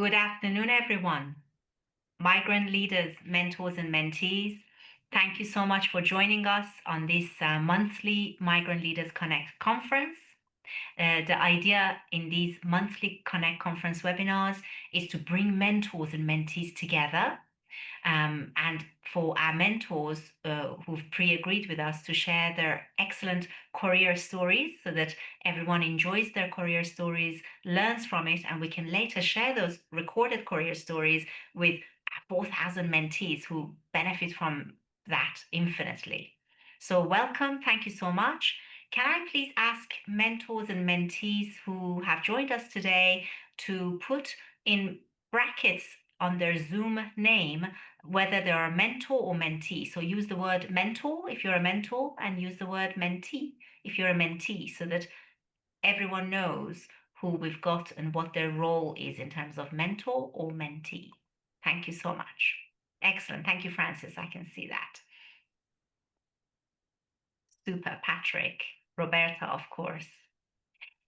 Good afternoon, everyone. Migrant Leaders, Mentors and Mentees, thank you so much for joining us on this monthly Migrant Leaders Connect conference. The idea in these monthly Connect conference webinars is to bring mentors and mentees together and for our mentors who've pre-agreed with us to share their excellent career stories so that everyone enjoys their career stories, learns from it, and we can later share those recorded career stories with 4,000 mentees who benefit from that infinitely. So welcome, thank you so much. Can I please ask mentors and mentees who have joined us today to put in brackets on their Zoom name whether they're a mentor or mentee. So use the word mentor if you're a mentor and use the word mentee if you're a mentee so that everyone knows who we've got and what their role is in terms of mentor or mentee. Thank you so much. Excellent. Thank you, Francis. I can see that. Super, Patrick. Roberta, of course.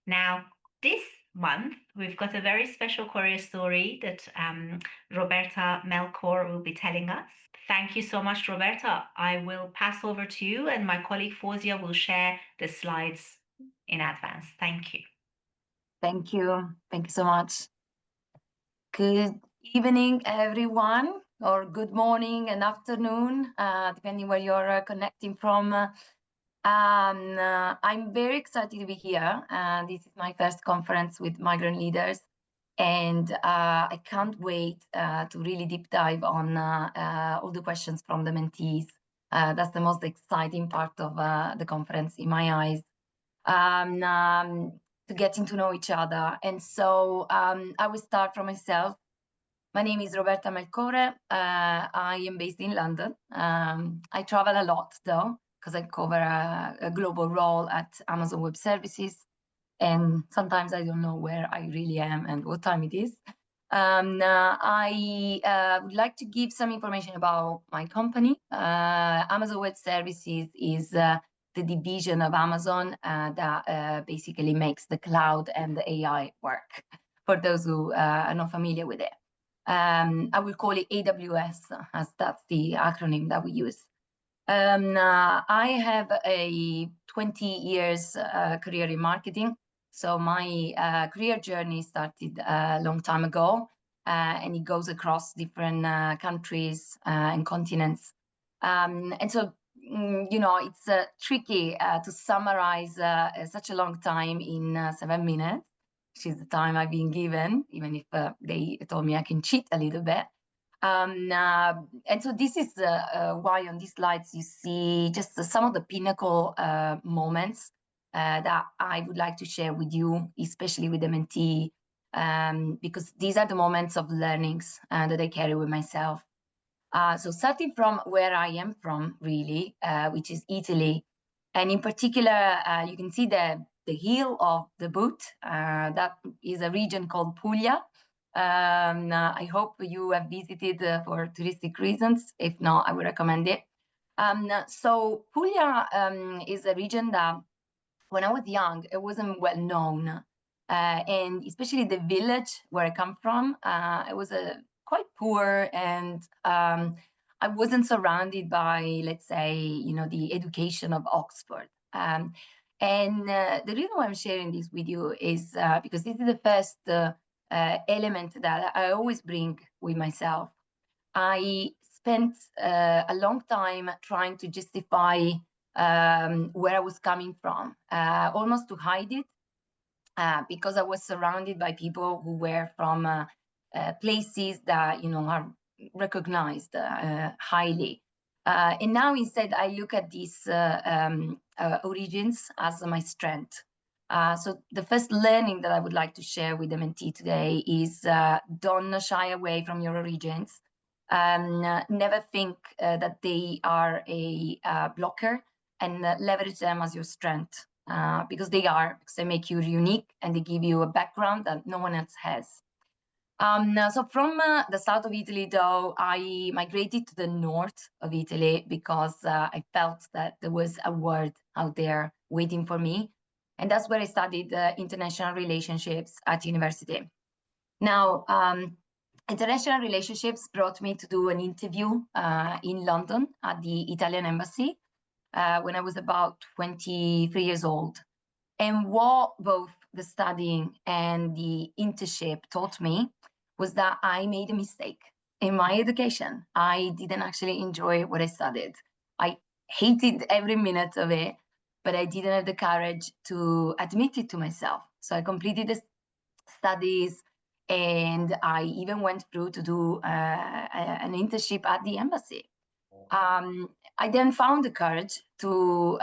Now, this month, we've got a very special career story that Roberta Melchor will be telling us. Thank you so much, Roberta. I will pass over to you and my colleague Fozia will share the slides in advance. Thank you. Thank you. Thank you so much. Good evening, everyone, or good morning and afternoon, depending where you're connecting from. I'm very excited to be here. This is my first conference with Migrant Leaders, and I can't wait to really deep dive on all the questions from the mentees. That's the most exciting part of the conference in my eyes, to getting to know each other. And so I will start from myself. My name is Roberta Melchore. I am based in London. I travel a lot, though, because I cover a global role at Amazon Web Services. And sometimes I don't know where I really am and what time it is. I would like to give some information about my company. Amazon Web Services is the division of Amazon that basically makes the cloud and the AI work, for those who are not familiar with it. I will call it AWS, as that's the acronym that we use. I have a 20 years career in marketing. So my career journey started a long time ago, and it goes across different countries and continents. And so, you know, it's tricky to summarize such a long time in 7 minutes, which is the time I've been given, even if they told me I can cheat a little bit. And so this is why on these slides you see just some of the pinnacle moments that I would like to share with you, especially with the mentee, because these are the moments of learnings that I carry with myself. So starting from where I am from, really, which is Italy, and in particular, you can see the heel of the boot. That is a region called Puglia. I hope you have visited for touristic reasons. If not, I would recommend it. So Puglia is a region that, when I was young, it wasn't well known. And especially the village where I come from, it was quite poor, and I wasn't surrounded by, let's say, you know, the education of Oxford. And the reason why I'm sharing this with you is because this is the first element that I always bring with myself. I spent a long time trying to justify where I was coming from, almost to hide it, because I was surrounded by people who were from places that, you know, are recognized highly. And now instead I look at these origins as my strength. So the first learning that I would like to share with the mentee today is don't shy away from your origins. Never think that they are a blocker, and leverage them as your strength, because they are, because they make you unique and they give you a background that no one else has. So from the south of Italy, though, I migrated to the north of Italy because I felt that there was a world out there waiting for me. And that's where I studied international relationships at university. Now, International relationships brought me to do an interview in London at the Italian embassy when I was about 23 years old. And what both the studying and the internship taught me was that I made a mistake in my education. I didn't actually enjoy what I studied. I hated every minute of it, but I didn't have the courage to admit it to myself. So I completed the studies, and I even went through to do an internship at the embassy. I then found the courage to,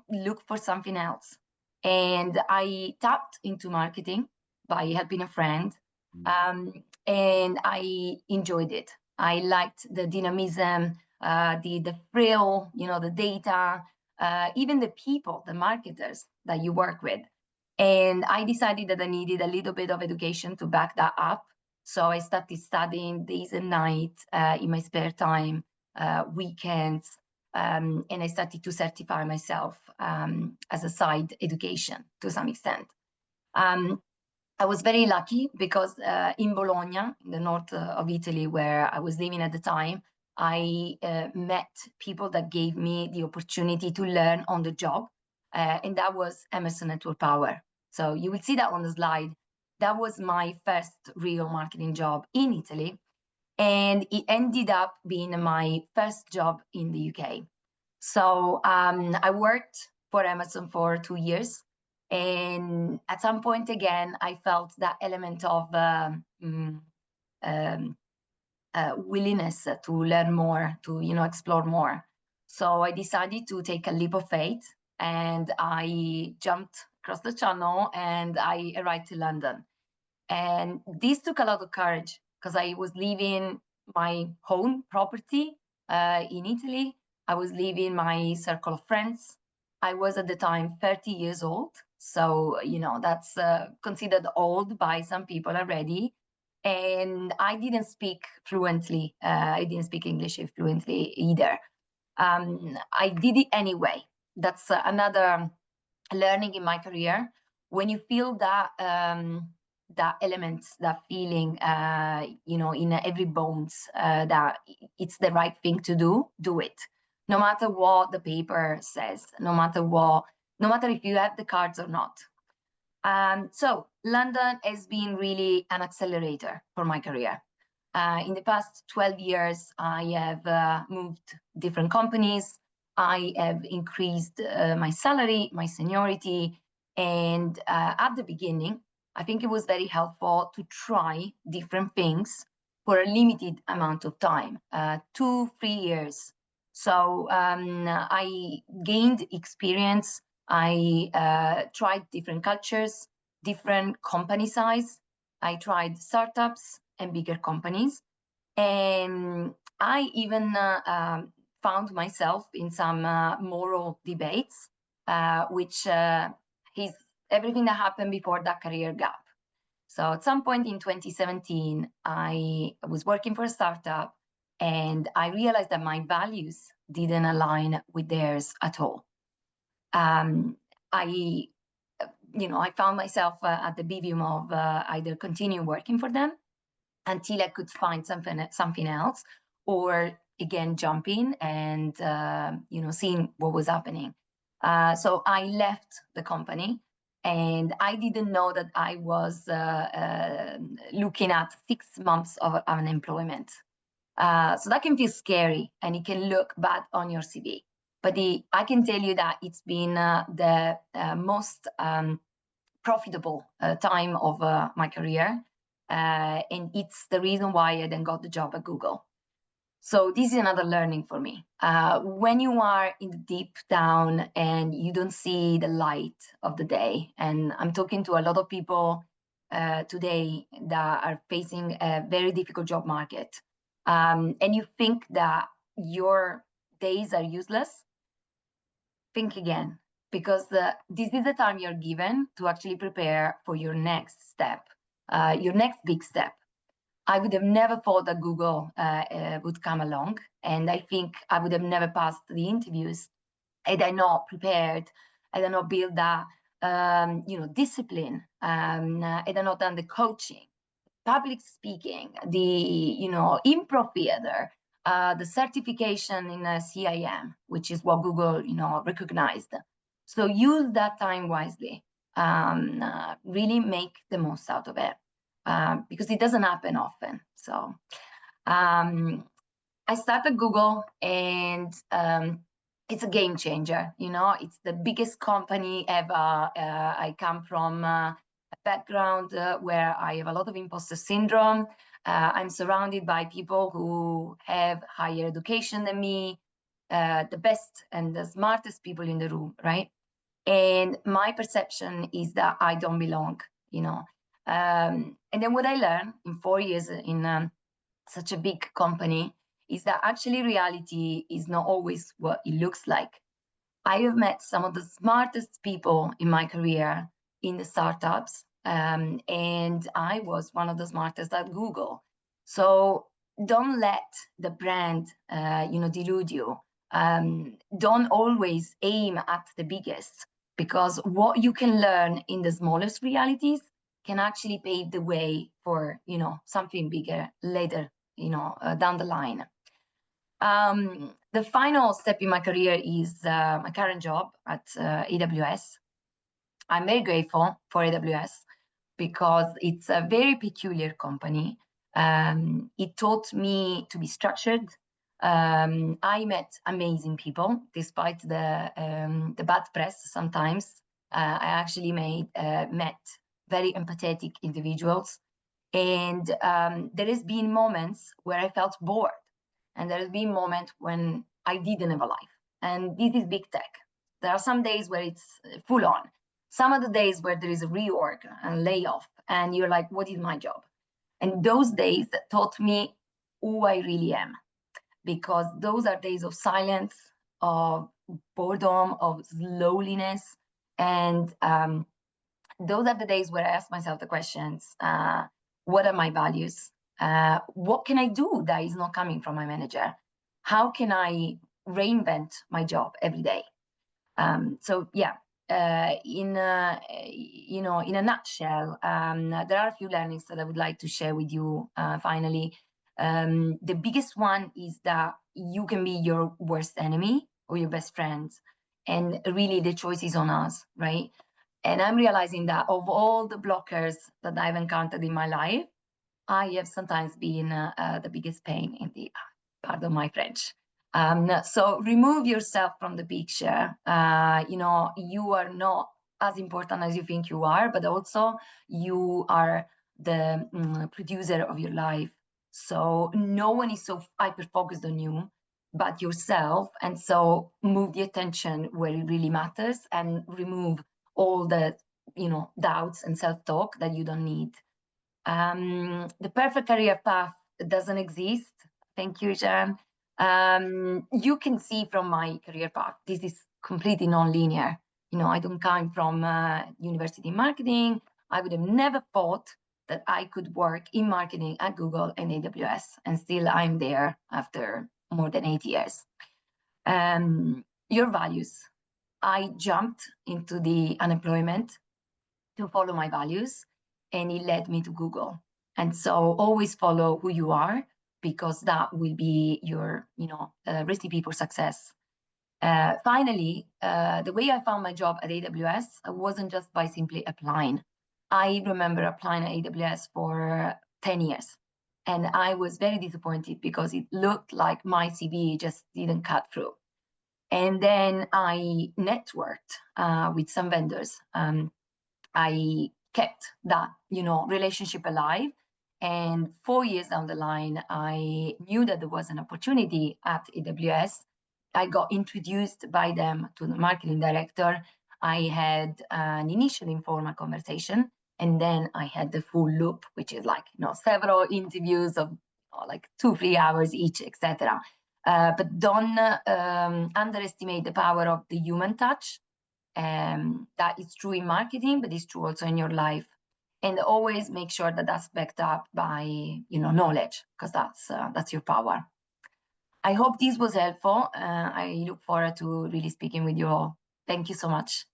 look for something else. And I tapped into marketing by helping a friend. And I enjoyed it. I liked the dynamism, the thrill, the data, even the people, the marketers that you work with. And I decided that I needed a little bit of education to back that up. So I started studying days and nights in my spare time, weekends, and I started to certify myself as a side education to some extent. I was very lucky because in Bologna, in the north of Italy, where I was living at the time, I met people that gave me the opportunity to learn on the job, and that was Emerson Network Power. So you will see that on the slide. That was my first real marketing job in Italy, and it ended up being my first job in the UK. So I worked for Amazon for 2 years. And at some point, again, I felt that element of willingness to learn more, to explore more. So I decided to take a leap of faith, and I jumped across the channel and I arrived to London. And this took a lot of courage because I was leaving my home property in Italy. I was leaving my circle of friends. I was at the time 30 years old. So, that's considered old by some people already. And I didn't speak fluently. I didn't speak English fluently either. I did it anyway. That's another learning in my career. When you feel that that element, that feeling, in every bones, that it's the right thing to do it, no matter what the paper says, no matter if you have the cards or not. So London has been really an accelerator for my career. In the past 12 years, I have moved different companies. I have increased my salary, my seniority. And at the beginning, I think it was very helpful to try different things for a limited amount of time, 2-3 years. So I gained experience. I tried different cultures, different company size. I tried startups and bigger companies. And I even found myself in some moral debates, which is everything that happened before that career gap. So at some point in 2017, I was working for a startup, and I realized that my values didn't align with theirs at all. I found myself at the bidding of either continue working for them until I could find something else, or again jump in and seeing what was happening. So I left the company, and I didn't know that I was looking at 6 months of unemployment. So that can feel scary, and it can look bad on your CV. But I can tell you that it's been the most profitable time of my career. And it's the reason why I then got the job at Google. So this is another learning for me. When you are in the deep down and you don't see the light of the day, and I'm talking to a lot of people today that are facing a very difficult job market, and you think that your days are useless, think again, because this is the time you're given to actually prepare for your next step, your next big step. I would have never thought that Google would come along, and I think I would have never passed the interviews had I not prepared, had I not built that discipline, had I not done the coaching. public speaking, the improv theater, the certification in CIM, which is what Google recognized. So use that time wisely. Really make the most out of it, because it doesn't happen often. So I started Google, and it's a game changer. It's the biggest company ever. I come from a background where I have a lot of imposter syndrome. I'm surrounded by people who have higher education than me, the best and the smartest people in the room, right? And my perception is that I don't belong. And then what I learned in 4 years in such a big company is that actually reality is not always what it looks like. I have met some of the smartest people in my career in the startups, and I was one of the smartest at Google. So don't let the brand, delude you. Don't always aim at the biggest, because what you can learn in the smallest realities can actually pave the way for, something bigger later, down the line. The final step in my career is my current job at AWS. I'm very grateful for AWS because it's a very peculiar company. It taught me to be structured. I met amazing people, despite the bad press sometimes. I actually met very empathetic individuals. And there has been moments where I felt bored. And there has been moments when I didn't have a life. And this is big tech. There are some days where it's full on. Some of the days where there is a reorg and layoff, and you're like, what is my job? And those days taught me who I really am, because those are days of silence, of boredom, of loneliness. And those are the days where I ask myself the questions, what are my values? What can I do that is not coming from my manager? How can I reinvent my job every day? So yeah, in a nutshell, there are a few learnings that I would like to share with you. Finally, the biggest one is that you can be your worst enemy or your best friend, and really the choice is on us, right? And I'm realizing that of all the blockers that I've encountered in my life, I have sometimes been the biggest pain in the, pardon my French. So remove yourself from the picture. You are not as important as you think you are, but also you are the producer of your life. So no one is so hyper-focused on you but yourself. And so move the attention where it really matters and remove all the doubts and self-talk that you don't need. The perfect career path doesn't exist. Thank you, Jan. You can see from my career path, this is completely non-linear. I don't come from university marketing. I would have never thought that I could work in marketing at Google and AWS, and still I'm there after more than 8 years. Your values. I jumped into the unemployment to follow my values, and it led me to Google. And so always follow who you are, because that will be your recipe for success. Finally, the way I found my job at AWS wasn't just by simply applying. I remember applying at AWS for 10 years. And I was very disappointed because it looked like my CV just didn't cut through. And then I networked with some vendors. I kept that, relationship alive. And 4 years down the line, I knew that there was an opportunity at AWS. I got introduced by them to the marketing director. I had an initial informal conversation, and then I had the full loop, which is like, several interviews of like 2-3 hours each, etc. But don't underestimate the power of the human touch. That is true in marketing, but it's true also in your life. And always make sure that that's backed up by knowledge, because that's your power. I hope this was helpful. I look forward to really speaking with you all. Thank you so much.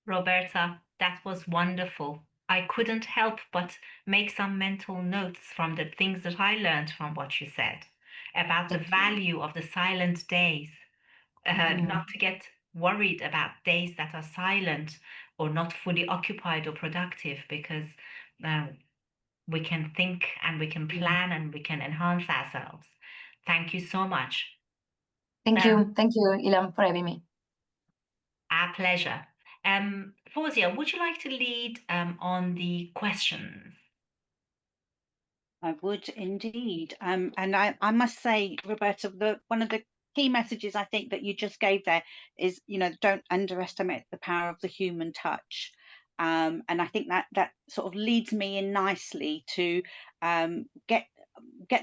Roberta, that was wonderful. I couldn't help but make some mental notes from the things that I learned from what you said about the Thank you. value of the silent days, Mm, not to get worried about days that are silent or not fully occupied or productive, because uh, we can think and we can mm. plan and we can enhance ourselves. Thank you so much. Thank Um, you. Thank you, Ilan, for having me. our pleasure. Fawzia, would you like to lead on the questions? I would indeed. And I must say, Roberta, one of the key messages I think that you just gave there is, don't underestimate the power of the human touch. And I think that sort of leads me in nicely to get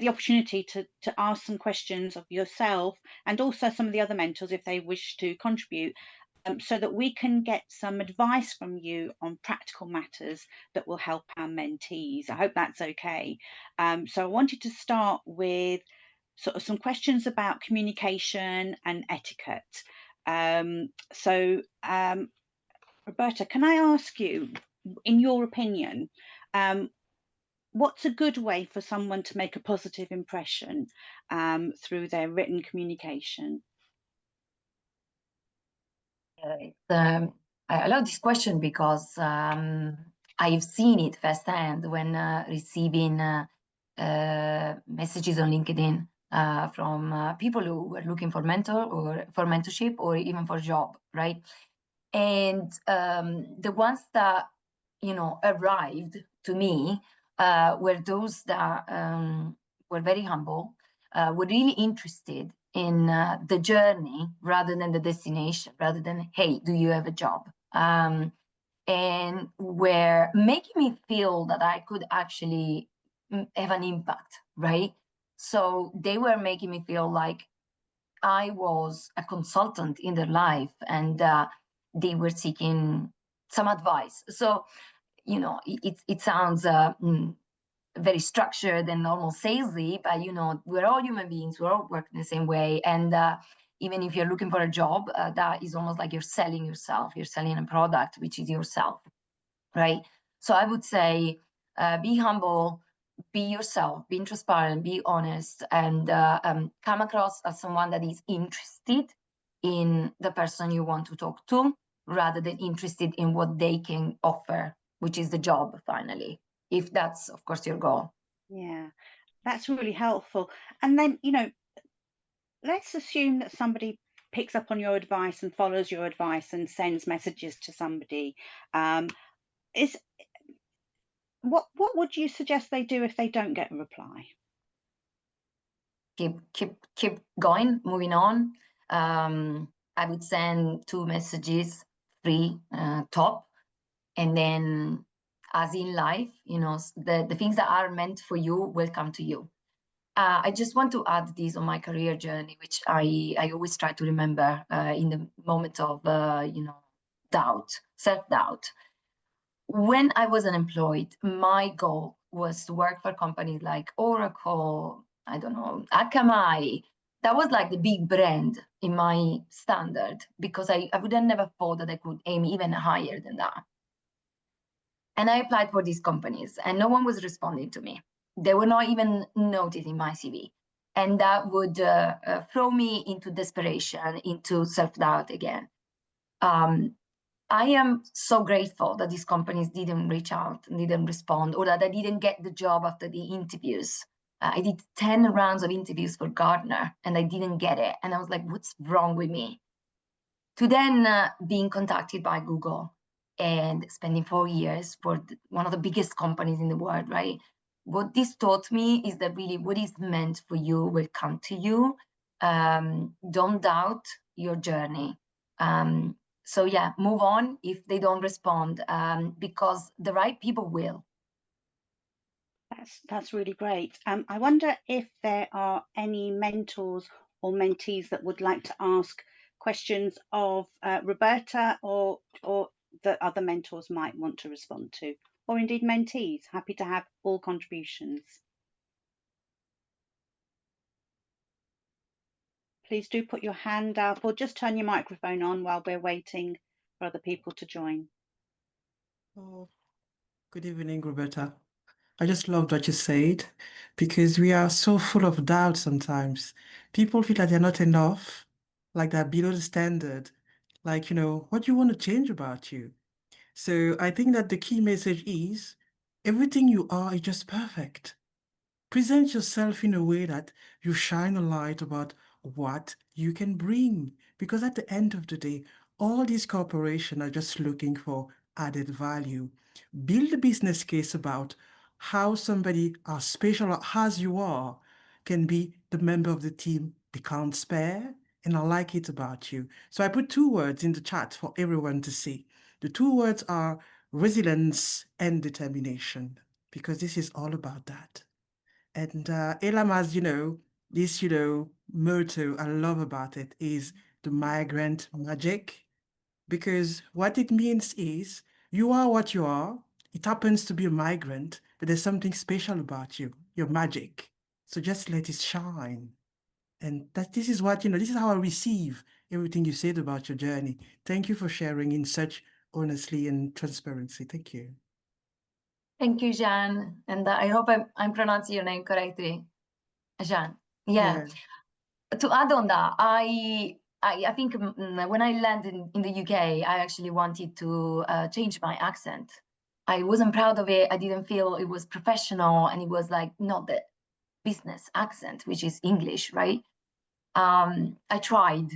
the opportunity to ask some questions of yourself and also some of the other mentors if they wish to contribute, so that we can get some advice from you on practical matters that will help our mentees. I hope that's okay. So I wanted to start with sort of some questions about communication and etiquette. Roberta, can I ask you, in your opinion, what's a good way for someone to make a positive impression through their written communication? I love this question because I've seen it firsthand when receiving messages on LinkedIn from people who were looking for mentor or for mentorship or even for job, right? And the ones that arrived to me were those that were very humble, were really interested in the journey rather than the destination, rather than, hey, do you have a job? And were making me feel that I could actually have an impact, right? So they were making me feel like I was a consultant in their life, and they were seeking some advice. So, it sounds very structured and normal salesy, but we're all human beings. We're all working the same way, and even if you're looking for a job, that is almost like you're selling yourself. You're selling a product, which is yourself, right? So I would say, be humble, be yourself, be transparent, be honest, and come across as someone that is interested in the person you want to talk to, rather than interested in what they can offer, which is the job finally, if that's, of course, your goal. Yeah, that's really helpful. And then, let's assume that somebody picks up on your advice and follows your advice and sends messages to somebody. Is what would you suggest they do if they don't get a reply? Keep going, moving on. I would send 2 messages, 3 top, and then, as in life, the things that are meant for you will come to you. I just want to add this on my career journey, which I always try to remember in the moment of doubt, self-doubt. When I was unemployed, my goal was to work for companies like Oracle, I don't know, Akamai. That was like the big brand in my standard, because I would have never thought that I could aim even higher than that. And I applied for these companies, and no one was responding to me. They were not even noticing my CV. And that would throw me into desperation, into self-doubt again. I am so grateful that these companies didn't reach out, didn't respond, or that I didn't get the job after the interviews. I did 10 rounds of interviews for Gartner, and I didn't get it. And I was like, what's wrong with me? To then being contacted by Google and spending 4 years for one of the biggest companies in the world, right? What this taught me is that really what is meant for you will come to you. Don't doubt your journey. So yeah, move on if they don't respond, because the right people will. That's really great. I wonder if there are any mentors or mentees that would like to ask questions of Roberta, or that other mentors might want to respond to, or indeed mentees. Happy to have all contributions. Please do put your hand up, or just turn your microphone on while we're waiting for other people to join. Oh, Good evening, Roberta. I just loved what you said because we are so full of doubt sometimes. People feel that they're not enough, like they're below the standard. Like, what do you want to change about you? So I think that the key message is everything you are is just perfect. Present yourself in a way that you shine a light about what you can bring. Because at the end of the day, all these corporations are just looking for added value. Build a business case about how somebody as special as you are can be the member of the team they can't spare. And I like it about you. So I put 2 words in the chat for everyone to see. The 2 words are resilience and determination, because this is all about that. And Elam has, this, motto I love about it is the migrant magic, because what it means is you are what you are. It happens to be a migrant, but there's something special about you, your magic. So just let it shine. And this is what, this is how I receive everything you said about your journey. Thank you for sharing in such honesty and transparency. Thank you. Thank you, Jean. And I hope I'm pronouncing your name correctly. Jean. Yeah. To add on that, I think when I landed in the UK, I actually wanted to change my accent. I wasn't proud of it. I didn't feel it was professional, and it was like not the business accent, which is English, right? I tried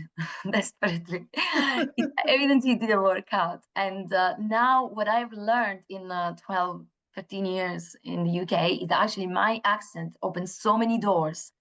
desperately. Evidently, it didn't work out. And now what I've learned in 12, 15 years in the UK is actually my accent opens so many doors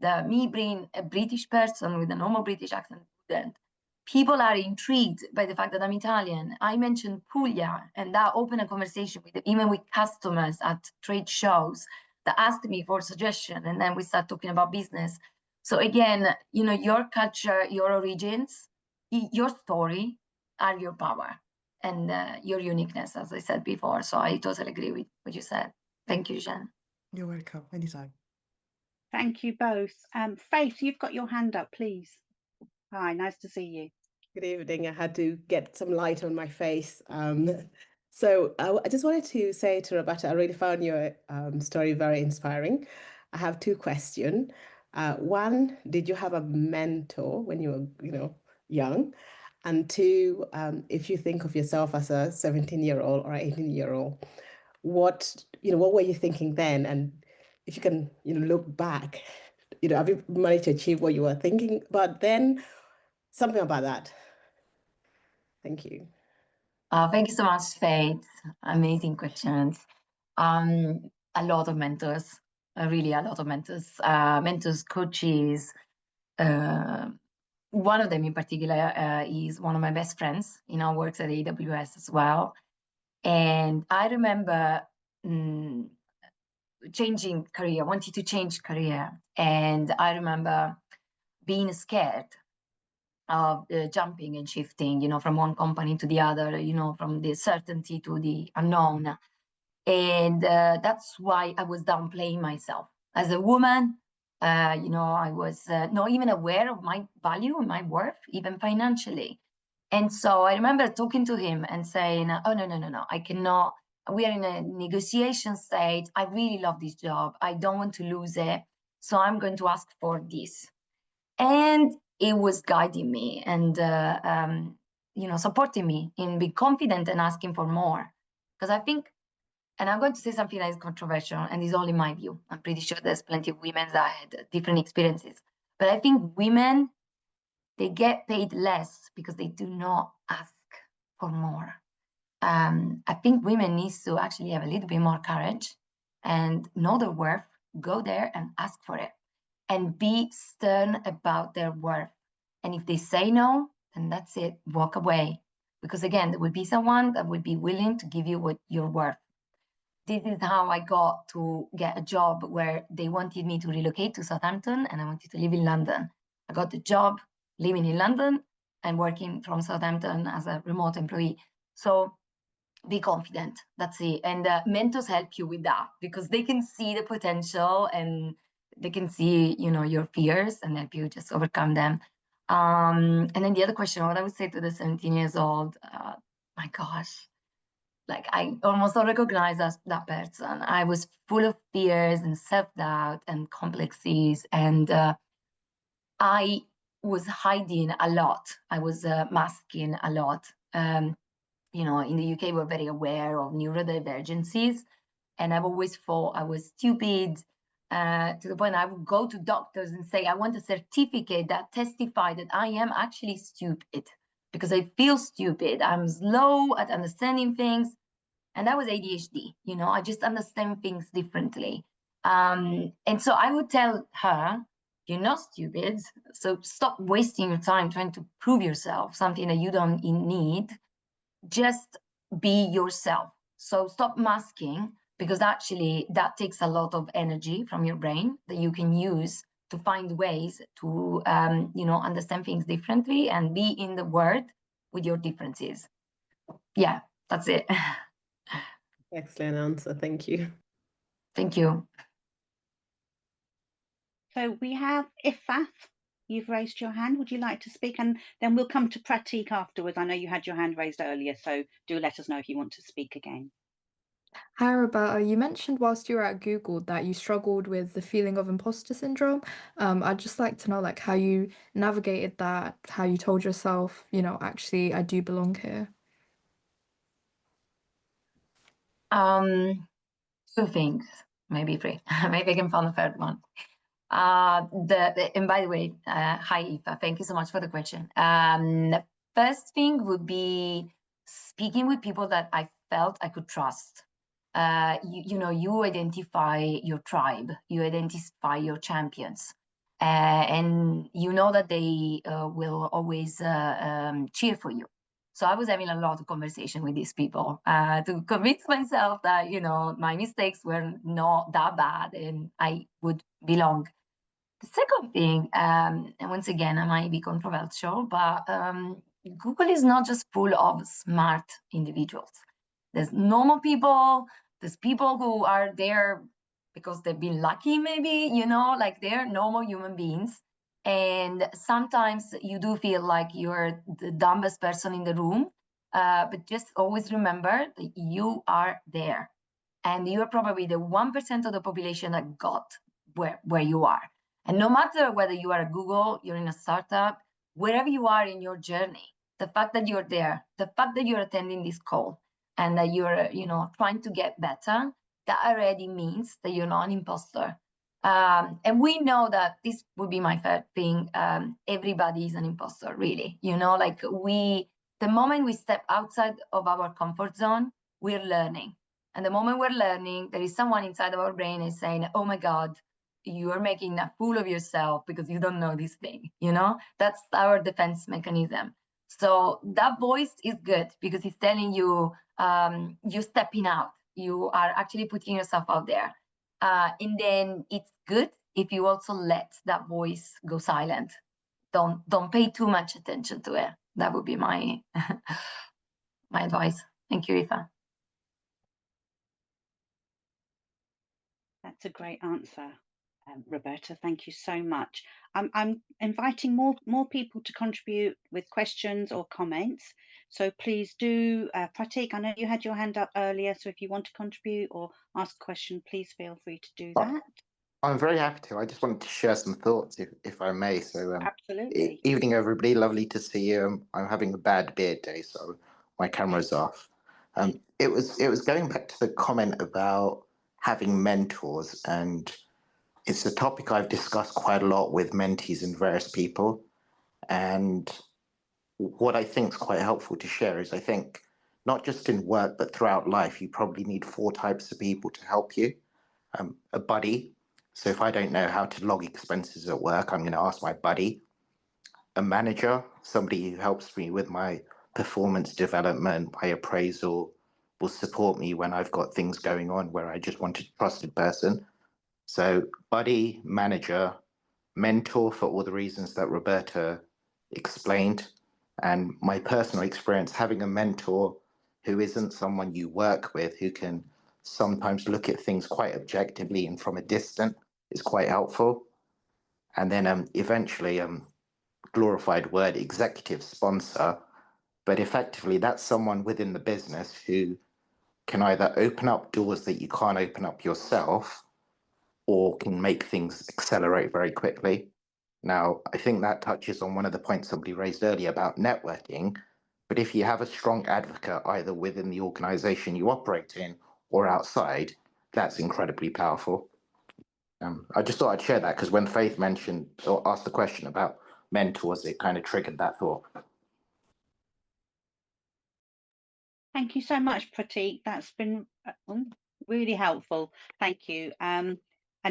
that me being a British person with a normal British accent wouldn't. People are intrigued by the fact that I'm Italian. I mentioned Puglia, and that opened a conversation with even with customers at trade shows that asked me for suggestion, and then we start talking about business. So again, your culture, your origins, your story are your power and your uniqueness, as I said before. So I totally agree with what you said. Thank you, Jean. You're welcome. Anytime. Thank you both. Faith, you've got your hand up, please. Hi, nice to see you. Good evening. I had to get some light on my face. So I just wanted to say to Roberta, I really found your story very inspiring. I have 2 questions. One, did you have a mentor when you were, young? And 2, if you think of yourself as a 17-year-old or 18-year-old, what were you thinking then? And if you can, look back, have you managed to achieve what you were thinking about then? Something about that. Thank you. Thank you so much, Faith. Amazing questions. A lot of mentors, really a lot of mentors, mentors, coaches. One of them in particular is one of my best friends, works at AWS as well. And I remember changing career, wanting to change career. And I remember being scared of jumping and shifting, from one company to the other, from the certainty to the unknown. And that's why I was downplaying myself. As a woman, I was not even aware of my value and my worth, even financially. And so I remember talking to him and saying, oh, no, I cannot. We are in a negotiation stage. I really love this job. I don't want to lose it. So I'm going to ask for this. And it was guiding me and, supporting me in being confident and asking for more. Because I think, and I'm going to say something that is controversial and is only my view. I'm pretty sure there's plenty of women that had different experiences. But I think women, they get paid less because they do not ask for more. I think women need to actually have a little bit more courage and know their worth, go there and ask for it. And be stern about their worth. And if they say no, then that's it, walk away. Because again, there will be someone that will be willing to give you what you're worth. This is how I got to get a job where they wanted me to relocate to Southampton and I wanted to live in London. I got the job living in London and working from Southampton as a remote employee. So be confident, that's it. And mentors help you with that because they can see the potential and they can see, your fears and help you just overcome them. And then the other question, what I would say to the 17 years old, my gosh, like I almost don't recognize that person. I was full of fears and self-doubt and complexities, and I was hiding a lot. I was masking a lot. You know, in the UK, we're very aware of neurodivergencies, and I've always thought I was stupid, to the point I would go to doctors and say, I want a certificate that testifies that I am actually stupid because I feel stupid. I'm slow at understanding things. And that was ADHD, you know, I just understand things differently. And so I would tell her, you're not stupid. So stop wasting your time trying to prove yourself something that you don't need. Just be yourself. So stop masking, because actually that takes a lot of energy from your brain that you can use to find ways to, you know, understand things differently and be in the world with your differences. Yeah, that's it. Excellent answer. Thank you. Thank you. So we have Ifaf. You've raised your hand. Would you like to speak? And then we'll come to Pratik afterwards. I know you had your hand raised earlier, so do let us know if you want to speak again. Hi, Roberta. You mentioned whilst you were at Google that you struggled with the feeling of imposter syndrome. I'd just like to know like how you navigated that, how you told yourself, you know, actually I do belong here. Two things, maybe three. Maybe I can find the third one. And by the way, hi Aoife, thank you so much for the question. The first thing would be speaking with people that I felt I could trust. You know, you identify your tribe, you identify your champions, and you know that they will always cheer for you. So I was having a lot of conversation with these people to convince myself that, you know, my mistakes were not that bad and I would belong. The second thing, and once again, I might be controversial, but Google is not just full of smart individuals. There's normal people, there's people who are there because they've been lucky, maybe, you know, like they're normal human beings. And sometimes you do feel like you're the dumbest person in the room, but just always remember that you are there. And you're probably the 1% of the population that got where you are. And no matter whether you are at Google, you're in a startup, wherever you are in your journey, the fact that you're there, the fact that you're attending this call and that you're, you know, trying to get better, that already means that you're not an imposter. And we know that this would be my third thing. Everybody is an imposter, really. You know, like the moment we step outside of our comfort zone, we're learning. And the moment we're learning, there is someone inside of our brain is saying, oh my God, you are making a fool of yourself because you don't know this thing, you know? That's our defense mechanism. So that voice is good because it's telling you, you're stepping out. You are actually putting yourself out there. And then it's good if you also let that voice go silent. Don't pay too much attention to it. That would be my my advice. Thank you, Aoife. That's a great answer, Roberta. Thank you so much. I'm inviting more people to contribute with questions or comments. So please do, Pratik, I know you had your hand up earlier, so if you want to contribute or ask a question, please feel free to do that. I'm very happy to. I just wanted to share some thoughts, if I may. So, Absolutely. Evening, everybody. Lovely to see you. I'm having a bad beard day, so my camera's off. It was going back to the comment about having mentors, and it's a topic I've discussed quite a lot with mentees and various people. And what I think is quite helpful to share is I think not just in work, but throughout life, you probably need 4 types of people to help you. A buddy. So if I don't know how to log expenses at work, I'm going to ask my buddy. A manager, somebody who helps me with my performance development, my appraisal, will support me when I've got things going on where I just want a trusted person. So buddy, manager, mentor for all the reasons that Roberta explained. And my personal experience, having a mentor who isn't someone you work with, who can sometimes look at things quite objectively and from a distance, is quite helpful. And then eventually, glorified word, executive sponsor, but effectively that's someone within the business who can either open up doors that you can't open up yourself, or can make things accelerate very quickly. Now, I think that touches on one of the points somebody raised earlier about networking. But if you have a strong advocate either within the organization you operate in or outside, that's incredibly powerful. I just thought I'd share that because when Faith mentioned or asked the question about mentors, it kind of triggered that thought. Thank you so much, Pratik. That's been really helpful. Thank you. And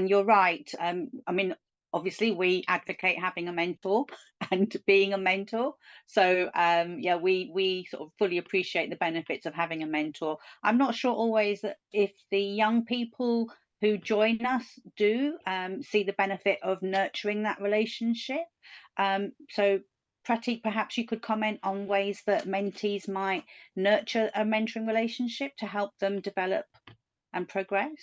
you're right. I mean, obviously, we advocate having a mentor and being a mentor. So, yeah, we sort of fully appreciate the benefits of having a mentor. I'm not sure always that if the young people who join us do see the benefit of nurturing that relationship. So Pratik, perhaps you could comment on ways that mentees might nurture a mentoring relationship to help them develop and progress?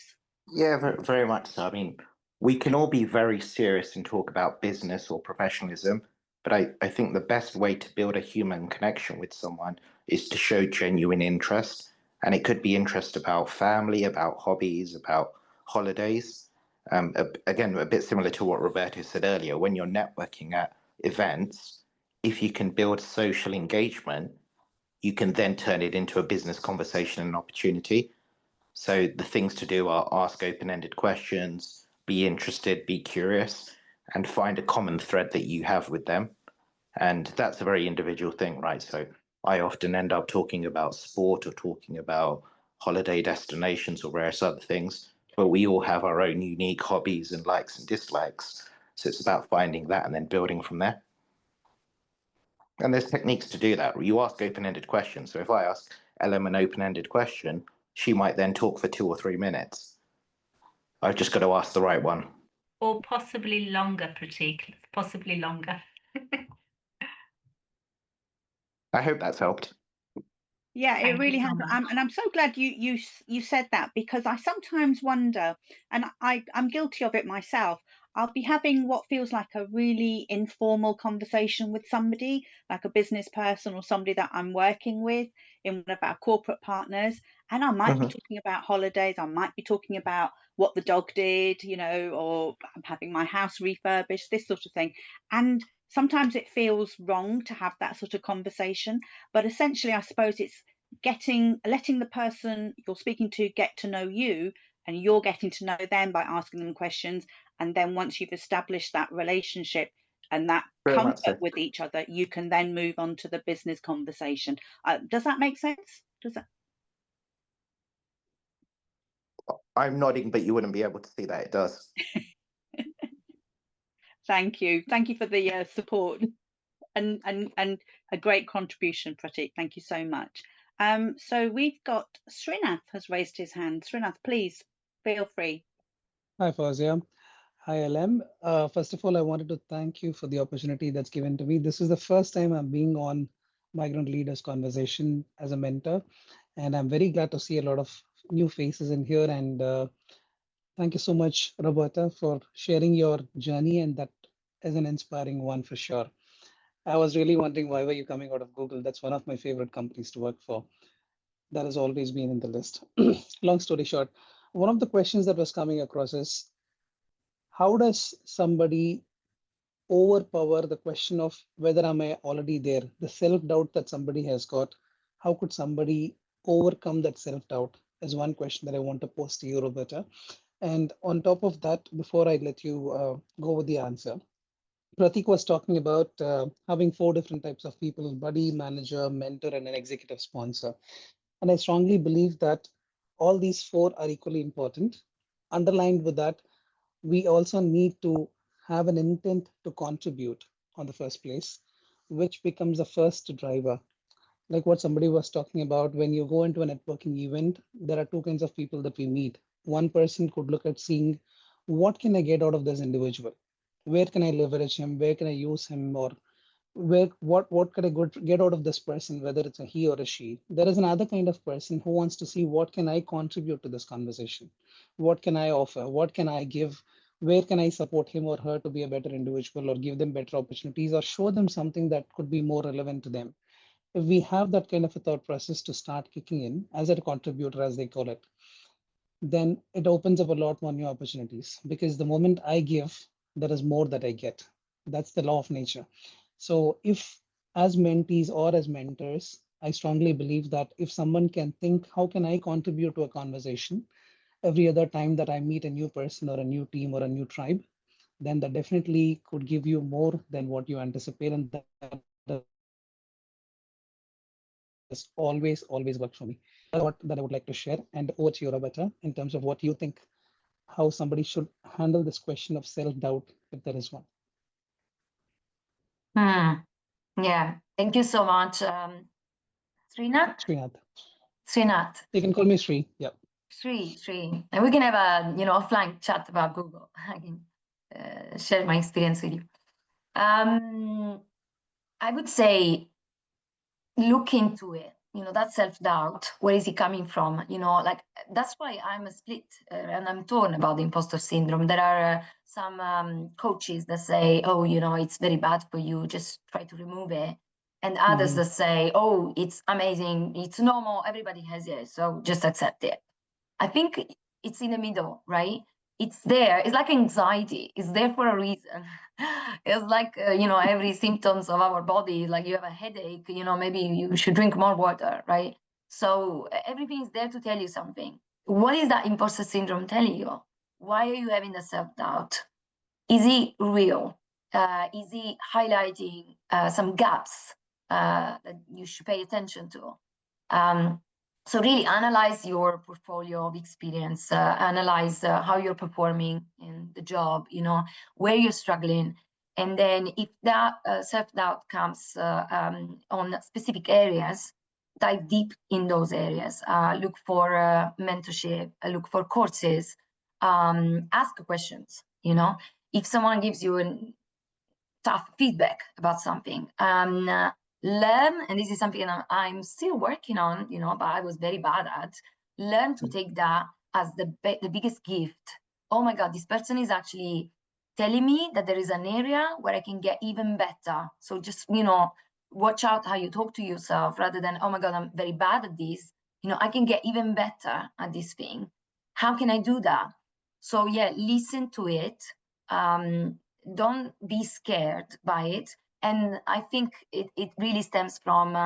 Yeah, very, very much so. I mean, we can all be very serious and talk about business or professionalism, but I think the best way to build a human connection with someone is to show genuine interest. And it could be interest about family, about hobbies, about holidays. Again, a bit similar to what Roberto said earlier, when you're networking at events, if you can build social engagement, you can then turn it into a business conversation and opportunity. So the things to do are ask open-ended questions, be interested, be curious, and find a common thread that you have with them. And that's a very individual thing, right? So I often end up talking about sport or talking about holiday destinations or various other things, but we all have our own unique hobbies and likes and dislikes. So it's about finding that and then building from there. And there's techniques to do that. You ask open-ended questions. So if I ask LM an open-ended question, she might then talk for 2 or 3 minutes. I've just got to ask the right one. Or possibly longer, Pratik. Possibly longer. I hope that's helped. Yeah, it Thank you really so has. much. And I'm so glad you said that, because I sometimes wonder, and I'm guilty of it myself. I'll be having what feels like a really informal conversation with somebody, like a business person or somebody that I'm working with in one of our corporate partners. And I might be talking about holidays, I might be talking about what the dog did, or I'm having my house refurbished, this sort of thing. And sometimes it feels wrong to have that sort of conversation. But essentially, I suppose it's letting the person you're speaking to get to know you, and you're getting to know them by asking them questions. And then once you've established that relationship and that Very much so. comfort with each other, you can then move on to the business conversation. Does that make sense? Does that? I'm nodding, but you wouldn't be able to see that. It does. Thank you for the support and a great contribution, Pratik. Thank you so much. So we've got Srinath has raised his hand. Srinath, please feel free. Hi, Fawzia. Hi, LM. First of all, I wanted to thank you for the opportunity that's given to me. This is the first time I'm being on Migrant Leaders Conversation as a mentor, and I'm very glad to see a lot of new faces in here. And thank you so much, Roberta, for sharing your journey, and that is an inspiring one for sure. I was really wondering, why were you coming out of Google? That's one of my favorite companies to work for. That has always been in the list. Long story short, one of the questions that was coming across is, how does somebody overpower the question of whether am I already there? The self-doubt that somebody has got, how could somebody overcome that self-doubt is one question that I want to pose to you, Roberta. And on top of that, before I let you go with the answer, Pratik was talking about having 4 different types of people: buddy, manager, mentor, and an executive sponsor. And I strongly believe that all these 4 are equally important. Underlined with that, we also need to have an intent to contribute on the first place, which becomes the first driver. Like what somebody was talking about, when you go into a networking event, there are 2 kinds of people that we meet. One person could look at seeing, what can I get out of this individual? Where can I leverage him? Where can I use him? Or what can I get out of this person, whether it's a he or a she? There is another kind of person who wants to see, what can I contribute to this conversation? What can I offer? What can I give? Where can I support him or her to be a better individual, or give them better opportunities, or show them something that could be more relevant to them? if we have that kind of a thought process to start kicking in as a contributor, as they call it, then it opens up a lot more new opportunities, because the moment I give, there is more that I get. That's the law of nature. So if, as mentees or as mentors, I strongly believe that if someone can think, how can I contribute to a conversation every other time that I meet a new person or a new team or a new tribe, then that definitely could give you more than what you anticipate. And that has always worked for me. That's what that I would like to share. And over to you, Roberta, in terms of what you think, how somebody should handle this question of self-doubt, if there is one. Yeah, thank you so much. Srinath? Srinath. You can call me Sri. Yeah. Sri. And we can have a offline chat about Google. I can share my experience with you. I would say look into it. That self-doubt, where is it coming from? Like, that's why I'm a split and I'm torn about the imposter syndrome. There are some coaches that say, oh, it's very bad for you, just try to remove it. And others that say, oh, it's amazing, it's normal, everybody has it, so just accept it. I think it's in the middle, right? It's there. It's like anxiety. It's there for a reason. It's like, every symptoms of our body, like you have a headache, maybe you should drink more water, right? So everything is there to tell you something. What is that imposter syndrome telling you? Why are you having the self-doubt? Is it real? Is it highlighting some gaps that you should pay attention to? So really analyze your portfolio of experience, analyze how you're performing in the job, where you're struggling. And then if that self-doubt comes on specific areas, dive deep in those areas. Look for mentorship, look for courses, ask questions, If someone gives you a tough feedback about something, learn, and this is something I'm still working on, but I was very bad at, learn to take that as the biggest gift. Oh my God, this person is actually telling me that there is an area where I can get even better. So just, watch out how you talk to yourself, rather than, oh my God, I'm very bad at this. I can get even better at this thing. How can I do that? So yeah, listen to it. Don't be scared by it. And I think it really stems from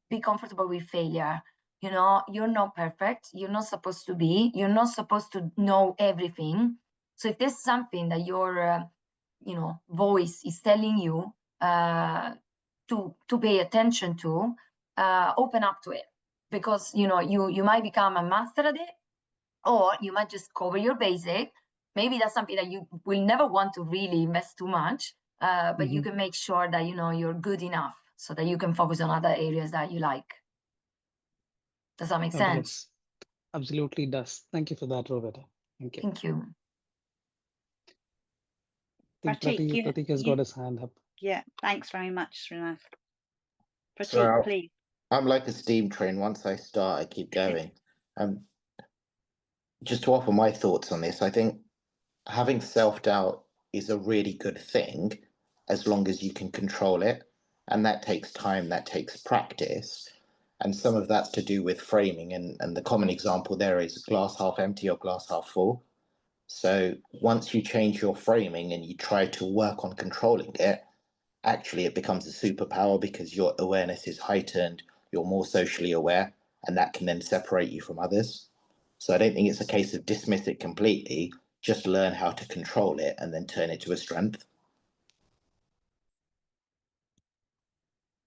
be comfortable with failure. You're not perfect. You're not supposed to be. You're not supposed to know everything. So if there's something that your voice is telling you to pay attention to, open up to it, because you might become a master at it, or you might just cover your basic. Maybe that's something that you will never want to really invest too much, but you can make sure that you're good enough so that you can focus on other areas that you like. Does that make sense? Absolutely does. Thank you for that, Roberta. Thank you. Thank you. Pratik has got his hand up. Yeah, thanks very much, Srinath. Pratik, So please. I'm like a steam train. Once I start, I keep going. Just to offer my thoughts on this, I think having self-doubt is a really good thing as long as you can control it. And that takes time, that takes practice. And some of that's to do with framing. And the common example there is glass half empty or glass half full. So once you change your framing and you try to work on controlling it, actually it becomes a superpower, because your awareness is heightened, you're more socially aware, and that can then separate you from others. So I don't think it's a case of dismiss it completely, just learn how to control it and then turn it to a strength.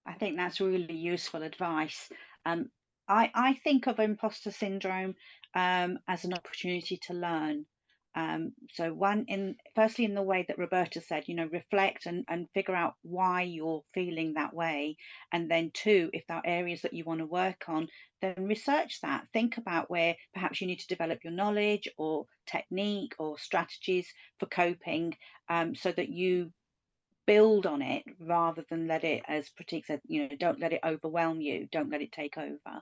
I think that's really useful advice. I think of imposter syndrome as an opportunity to learn. So firstly, in the way that Roberta said, reflect and figure out why you're feeling that way. And then two, if there are areas that you want to work on, then research that. Think about where perhaps you need to develop your knowledge or technique or strategies for coping, so that you build on it rather than let it, as Pratik said, don't let it overwhelm you, don't let it take over.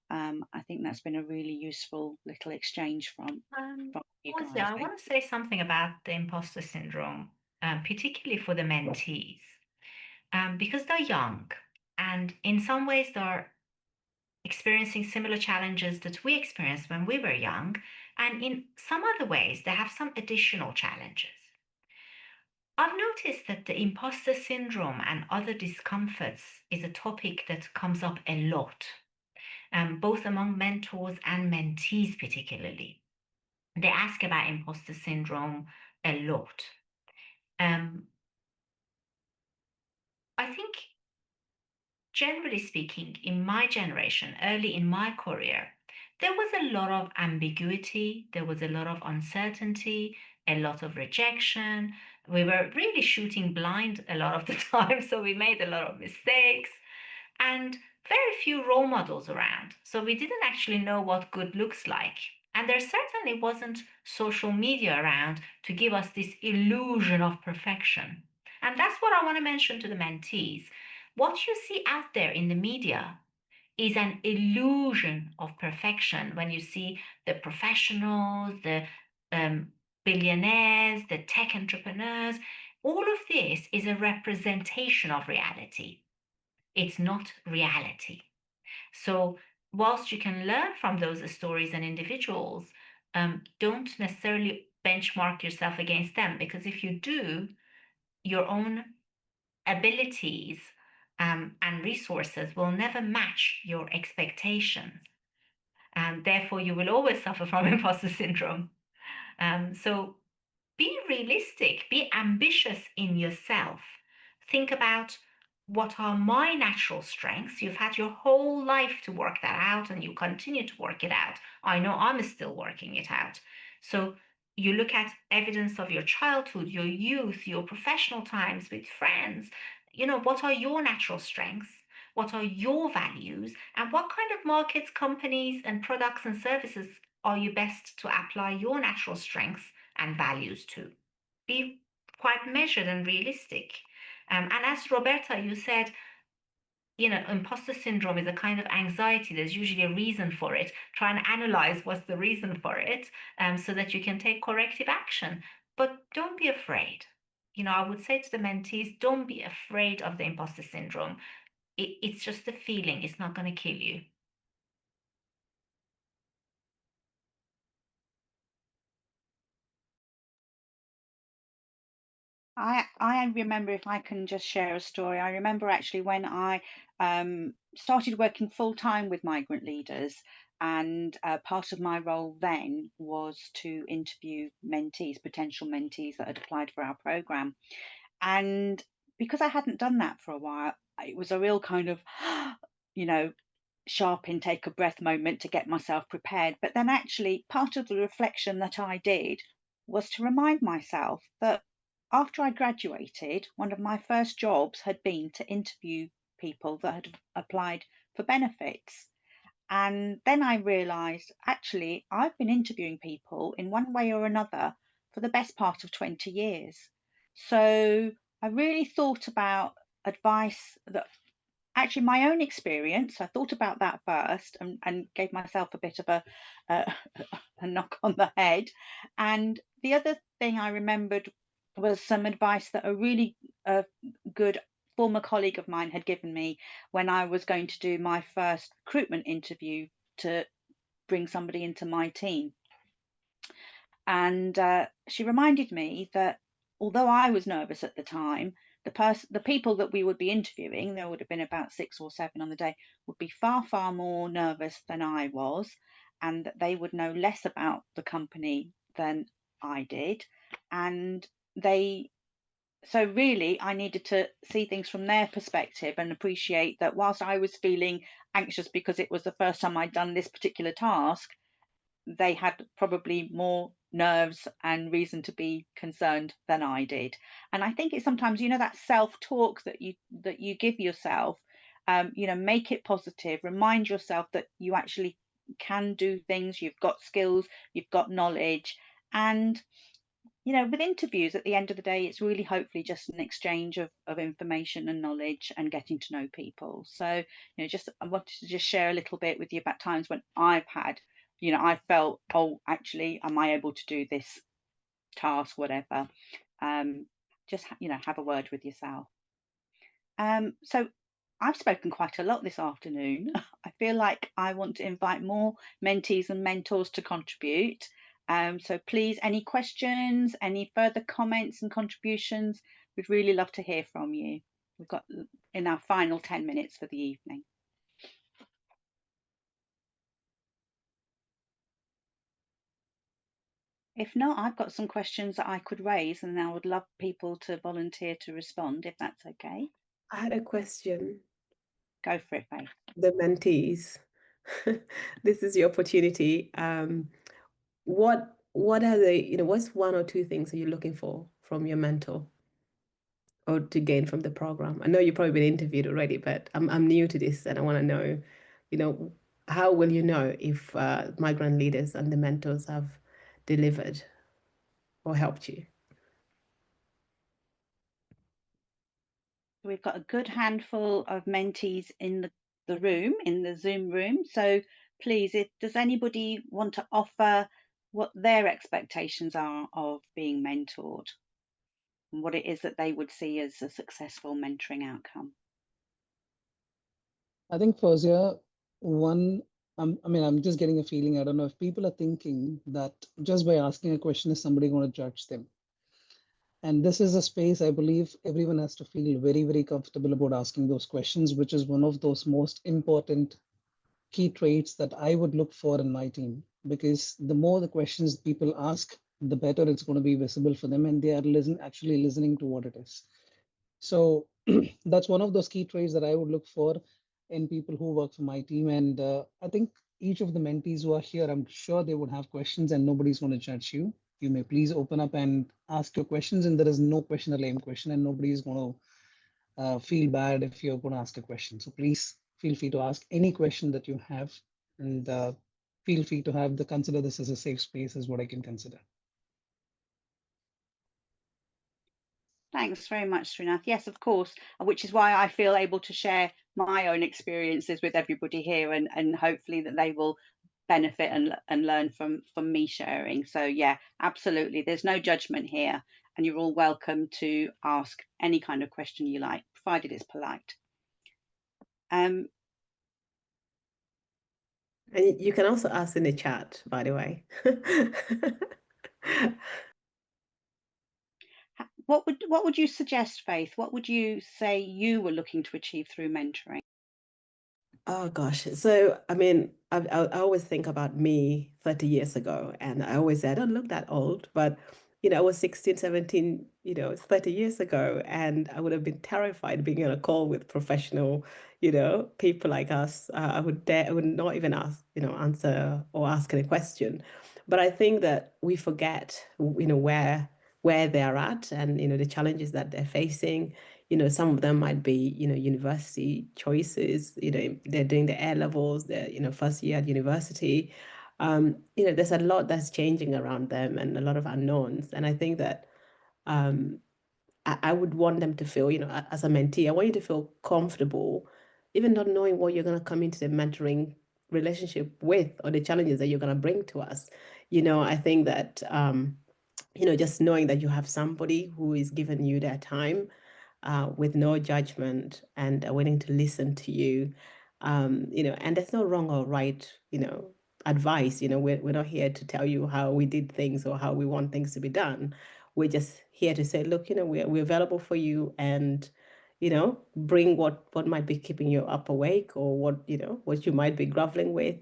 I think that's been a really useful little exchange from you guys. I want to say something about the imposter syndrome, particularly for the mentees, because they're young And in some ways, they're experiencing similar challenges that we experienced when we were young. And in some other ways, they have some additional challenges. I've noticed that the imposter syndrome and other discomforts is a topic that comes up a lot, both among mentors and mentees particularly. They ask about imposter syndrome a lot. I think, generally speaking, in my generation, early in my career, there was a lot of ambiguity, there was a lot of uncertainty, a lot of rejection. We were really shooting blind a lot of the time, so we made a lot of mistakes and very few role models around. So we didn't actually know what good looks like. And there certainly wasn't social media around to give us this illusion of perfection. And that's what I want to mention to the mentees. What you see out there in the media is an illusion of perfection when you see the professionals, the billionaires, the tech entrepreneurs. All of this is a representation of reality. It's not reality. So, whilst you can learn from those stories and individuals, don't necessarily benchmark yourself against them, because if you do, your own abilities and resources will never match your expectations. And therefore, you will always suffer from imposter syndrome. So, be realistic, be ambitious in yourself. Think about, what are my natural strengths? You've had your whole life to work that out and you continue to work it out. I know I'm still working it out. So you look at evidence of your childhood, your youth, your professional times with friends. What are your natural strengths? What are your values? And what kind of markets, companies, and products and services are you best to apply your natural strengths and values to? Be quite measured and realistic. And as Roberta, you said, imposter syndrome is a kind of anxiety. There's usually a reason for it. Try and analyze what's the reason for it, so that you can take corrective action. But don't be afraid. I would say to the mentees, don't be afraid of the imposter syndrome. It's just a feeling. It's not going to kill you. I remember, if I can just share a story, I remember actually when I started working full time with migrant leaders, and part of my role then was to interview mentees, potential mentees that had applied for our program. And because I hadn't done that for a while, it was a real kind of, sharp intake of breath moment to get myself prepared. But then actually, part of the reflection that I did was to remind myself that after I graduated, one of my first jobs had been to interview people that had applied for benefits. And then I realised, actually, I've been interviewing people in one way or another for the best part of 20 years. So I really thought about advice that, actually, my own experience. I thought about that first, and gave myself a bit of a knock on the head. And the other thing I remembered was some advice that a really good former colleague of mine had given me when I was going to do my first recruitment interview to bring somebody into my team. And she reminded me that although I was nervous at the time, the people that we would be interviewing, there would have been about 6 or 7 on the day, would be far, far more nervous than I was, and that they would know less about the company than I did. And so really, I needed to see things from their perspective and appreciate that whilst I was feeling anxious because it was the first time I'd done this particular task, they had probably more nerves and reason to be concerned than I did. And I think it's sometimes, that self-talk that you give yourself, make it positive, remind yourself that you actually can do things, you've got skills, you've got knowledge. And with interviews, at the end of the day, it's really hopefully just an exchange of information and knowledge and getting to know people. So I wanted to just share a little bit with you about times when I've had, I felt, oh, actually, am I able to do this task, whatever. Just have a word with yourself. So I've spoken quite a lot this afternoon. I feel like I want to invite more mentees and mentors to contribute. So please, any questions, any further comments and contributions, we'd really love to hear from you. We've got in our final 10 minutes for the evening. If not, I've got some questions that I could raise, and I would love people to volunteer to respond, if that's okay. I had a question. Go for it, Faith. The mentees. This is your opportunity. What are what's one or two things that you're looking for from your mentor or to gain from the program? I know you've probably been interviewed already, but I'm new to this and I want to know, how will you know if migrant leaders and the mentors have delivered or helped you? We've got a good handful of mentees in the room, in the Zoom room. So please, does anybody want to offer what their expectations are of being mentored and what it is that they would see as a successful mentoring outcome? I think Fawzia, one, I'm just getting a feeling. I don't know if people are thinking that just by asking a question, is somebody going to judge them? And this is a space I believe everyone has to feel very, very comfortable about asking those questions, which is one of those most important key traits that I would look for in my team, because the more the questions people ask, the better it's going to be visible for them and they are actually listening to what it is. So that's one of those key traits that I would look for in people who work for my team. And I think each of the mentees who are here, I'm sure they would have questions and nobody's going to judge you. You may please open up and ask your questions, and there is no question a lame question, and nobody is going to feel bad if you're going to ask a question. So please feel free to ask any question that you have, and feel free to consider this as a safe space, is what I can consider. Thanks very much, Srinath. Yes, of course, which is why I feel able to share my own experiences with everybody here, and hopefully that they will benefit and learn from me sharing. So yeah, absolutely. There's no judgment here, and you're all welcome to ask any kind of question you like, provided it's polite. And you can also ask in the chat, by the way. What would you suggest, Faith? What would you say you were looking to achieve through mentoring? Oh gosh. So, I always think about me 30 years ago, and I always say I don't look that old, but I was 16, 17, it's 30 years ago, and I would have been terrified being on a call with professional, people like us. I would not even answer or ask any question. But I think that we forget, where they're at and, the challenges that they're facing. Some of them might be, university choices, they're doing the A levels, they're, first year at university. There's a lot that's changing around them and a lot of unknowns. And I think that I would want them to feel, as a mentee, I want you to feel comfortable, even not knowing what you're going to come into the mentoring relationship with or the challenges that you're going to bring to us. I think that, just knowing that you have somebody who is giving you their time, with no judgment and are willing to listen to you. And there's no wrong or right, advice. We're not here to tell you how we did things or how we want things to be done. We're just here to say, look, we're available for you, and bring what might be keeping you up awake, or what you might be groveling with.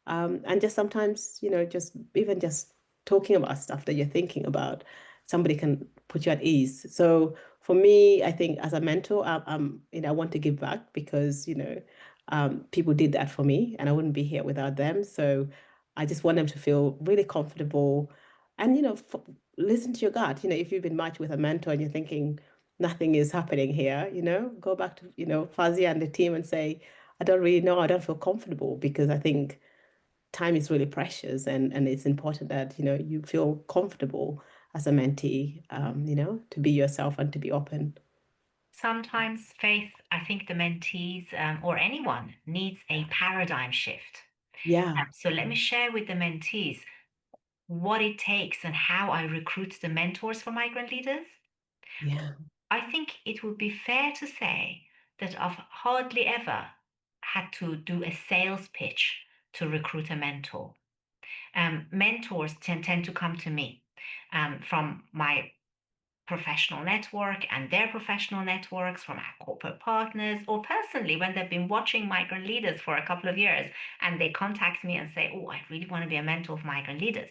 And just sometimes, just talking about stuff that you're thinking about, somebody can put you at ease. So for me, I think as a mentor, I want to give back because, people did that for me and I wouldn't be here without them. So I just want them to feel really comfortable and, listen to your gut. If you've been matched with a mentor and you're thinking nothing is happening here, go back to, Fazia and the team and say, I don't really know, I don't feel comfortable, because I think time is really precious, and it's important that, you feel comfortable as a mentee, to be yourself and to be open. Sometimes, Faith, I think the mentees or anyone needs a paradigm shift. Yeah. So let me share with the mentees what it takes and how I recruit the mentors for migrant leaders. Yeah. I think it would be fair to say that I've hardly ever had to do a sales pitch to recruit a mentor. Mentors tend to come to me from my professional network and their professional networks, from our corporate partners, or personally when they've been watching Migrant Leaders for a couple of years and they contact me and say, oh, I really want to be a mentor of Migrant Leaders.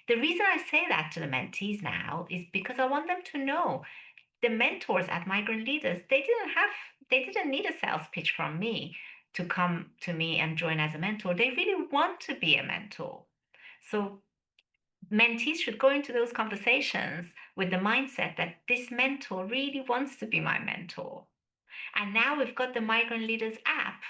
The reason I say that to the mentees now is because I want them to know the mentors at Migrant Leaders, they didn't need a sales pitch from me to come to me and join as a mentor. They really want to be a mentor. So mentees should go into those conversations with the mindset that this mentor really wants to be my mentor. And now we've got the Migrant Leaders app.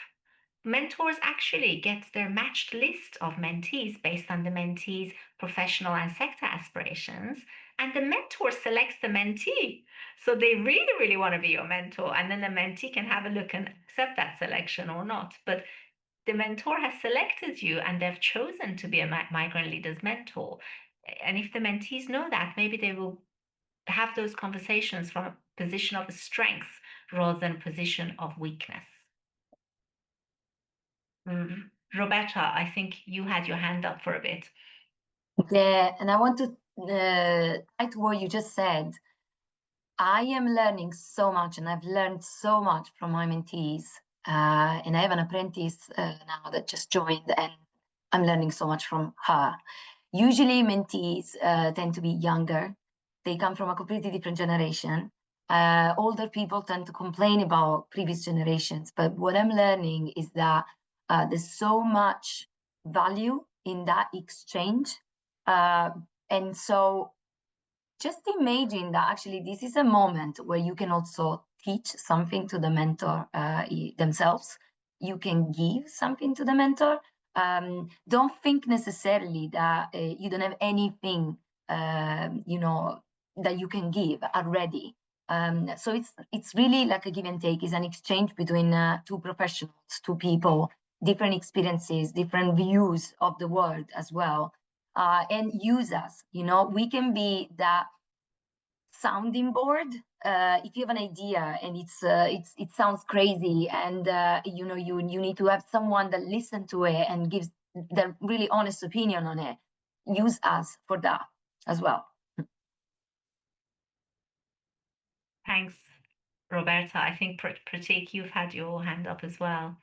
Mentors actually get their matched list of mentees based on the mentees' professional and sector aspirations, and the mentor selects the mentee. So they really, really want to be your mentor, and then the mentee can have a look and accept that selection or not. But the mentor has selected you and they've chosen to be a Migrant Leaders mentor. And if the mentees know that, maybe they will have those conversations from a position of strength rather than a position of weakness. Roberta, I think you had your hand up for a bit. Yeah, and I want to add to what you just said. I am learning so much, and I've learned so much from my mentees. And I have an apprentice now that just joined, and I'm learning so much from her. Usually, mentees tend to be younger. They come from a completely different generation. Older people tend to complain about previous generations. But what I'm learning is that there's so much value in that exchange. And so just imagine that actually this is a moment where you can also teach something to the mentor themselves. You can give something to the mentor. Don't think necessarily that you don't have anything, that you can give already. So it's really like a give and take. It's an exchange between two professionals, two people, different experiences, different views of the world as well. And use us, we can be that sounding board. If you have an idea and it sounds crazy, and you need to have someone that listens to it and gives their really honest opinion on it. Use us for that as well. Thanks, Roberta. I think Pratik, you've had your hand up as well.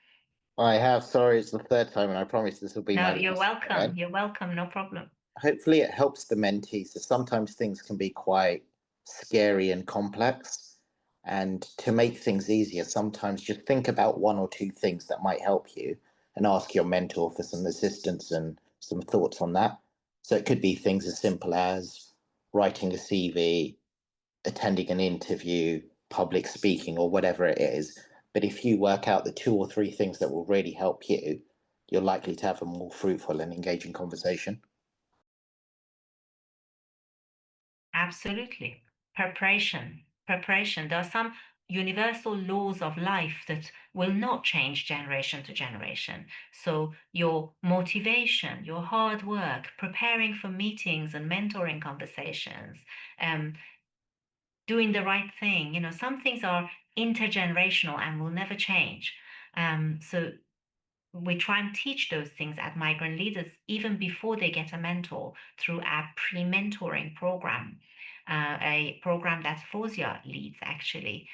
I have. Sorry, it's the third time, and I promise this will be my No, you're last welcome. comment. You're welcome. No problem. Hopefully it helps the mentees. So sometimes things can be quite scary and complex. And to make things easier, sometimes just think about one or two things that might help you and ask your mentor for some assistance and some thoughts on that. So it could be things as simple as writing a CV, attending an interview, public speaking, or whatever it is. But if you work out the 2 or 3 things that will really help you, you're likely to have a more fruitful and engaging conversation. Absolutely. Preparation. There are some universal laws of life that will not change generation to generation. So your motivation, your hard work, preparing for meetings and mentoring conversations, doing the right thing, some things are intergenerational and will never change. So we try and teach those things at Migrant Leaders even before they get a mentor through our pre-mentoring program, a program that Fozia leads actually.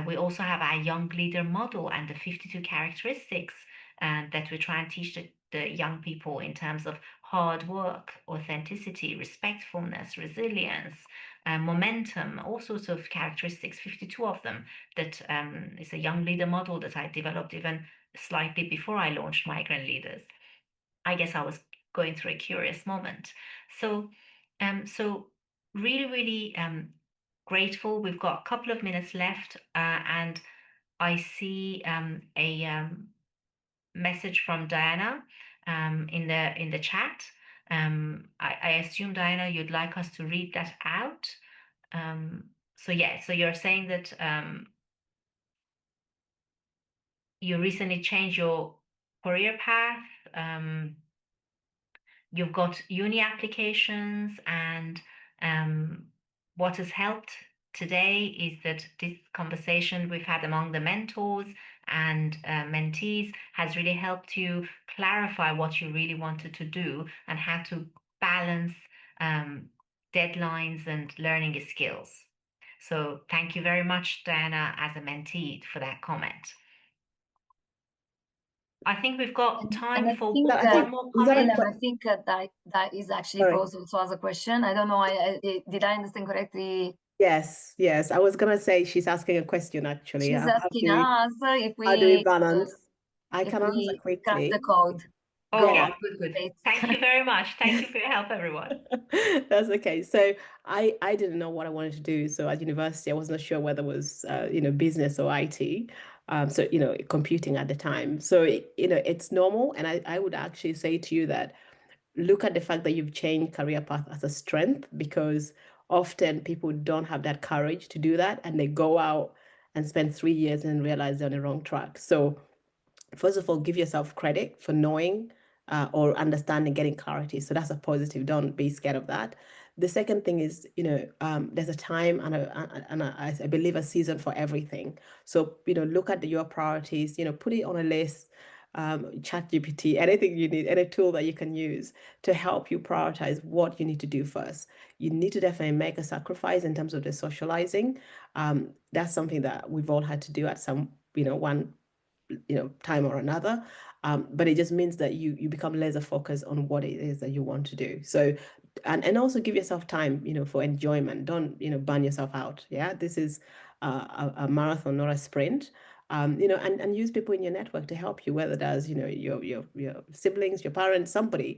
We also have our young leader model and the 52 characteristics that we try and teach the young people in terms of hard work, authenticity, respectfulness, resilience, momentum, all sorts of characteristics, 52 of them, that is a young leader model that I developed even slightly before I launched Migrant Leaders. I guess I was going through a curious moment. So really, really grateful. We've got a couple of minutes left, and I see a message from Diana in the chat. I assume, Diana, you'd like us to read that out. So you're saying that you recently changed your career path. You've got uni applications, and what has helped today is that this conversation we've had among the mentors and mentees has really helped you clarify what you really wanted to do and how to balance deadlines and learning skills. So thank you very much, Diana, as a mentee, for that comment. I think we've got time I for think, one more comment. I think that is actually posed also as a question. I don't know. Did I understand correctly? Yes, yes. I was gonna say she's asking a question actually. She's asking us if How do we we balance? I if can answer we crack quickly. the code. Okay, Yeah. good. Thank you very much. Thank you for your help, everyone. That's okay. So I didn't know what I wanted to do. So at university, I wasn't sure whether it was business or IT. So computing at the time. So it's normal, and I would actually say to you that look at the fact that you've changed career path as a strength, because often people don't have that courage to do that, and they go out and spend 3 years and realize they're on the wrong track. So first of all, give yourself credit for knowing or understanding, getting clarity. So that's a positive. Don't be scared of that. The second thing is, there's a time and I believe a season for everything. So, look at your priorities, put it on a list, ChatGPT, anything you need, any tool that you can use to help you prioritize what you need to do first. You need to definitely make a sacrifice in terms of the socializing. That's something that we've all had to do at some, one time or another, but it just means that you become laser focused on what it is that you want to do. So and also give yourself time for enjoyment. Don't burn yourself out. Yeah, this is a marathon, not a sprint. And use people in your network to help you, whether that's your siblings, your parents, somebody.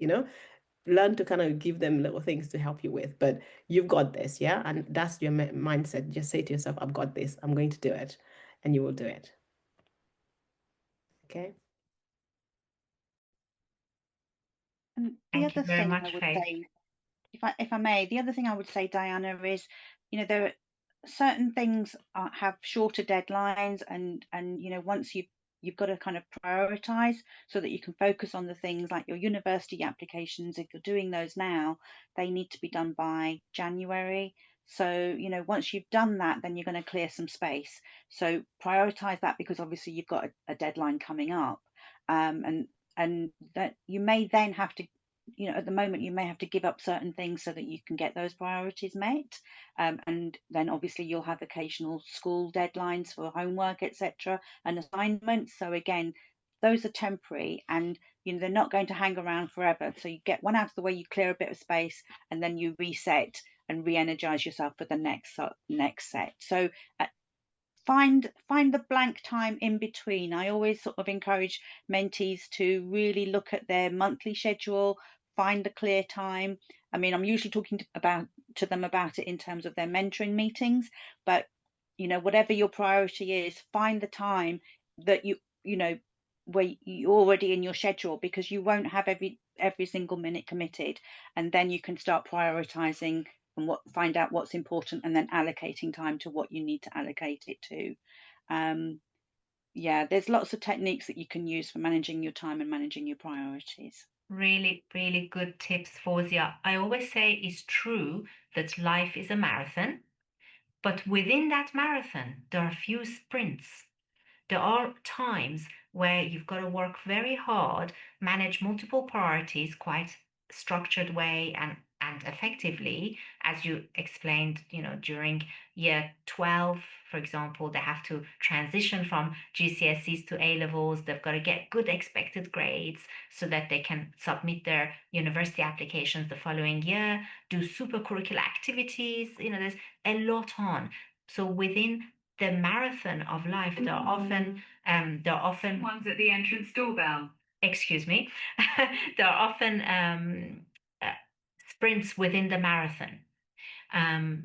Learn to kind of give them little things to help you with, but you've got this. Yeah, and that's your mindset. Just say to yourself, I've got this, I'm going to do it, and you will do it. Okay. And the Thank you other very thing much, I would Faith. say, if I may, the other thing I would say, Diana, is there are certain things have shorter deadlines, and once you've got to kind of prioritize so that you can focus on the things like your university applications. If you're doing those now, they need to be done by January. So once you've done that, then you're going to clear some space. So prioritize that, because obviously you've got a deadline coming up, and that you may then have to, at the moment you may have to give up certain things so that you can get those priorities met, and then obviously you'll have occasional school deadlines for homework, etc., and assignments. So again, those are temporary, and they're not going to hang around forever. So you get one out of the way, you clear a bit of space, and then you reset and re-energize yourself for the next set. So find the blank time in between. I always sort of encourage mentees to really look at their monthly schedule, find the clear time. I mean, I'm usually talking to them about it in terms of their mentoring meetings, but whatever your priority is, find the time that where you're already in your schedule, because you won't have every single minute committed, and then you can start prioritizing and find out what's important, and then allocating time to what you need to allocate it to. Yeah, there's lots of techniques that you can use for managing your time and managing your priorities. Really, really good tips, Fawzia. I always say it's true that life is a marathon, but within that marathon, there are a few sprints. There are times where you've got to work very hard, manage multiple priorities, quite structured way and effectively, as you explained, during year 12, for example, they have to transition from GCSEs to A levels. They've got to get good expected grades so that they can submit their university applications the following year, do super curricular activities. There's a lot on. So within the marathon of life, there are often One's at the entrance doorbell. Excuse me. There are often sprints within the marathon.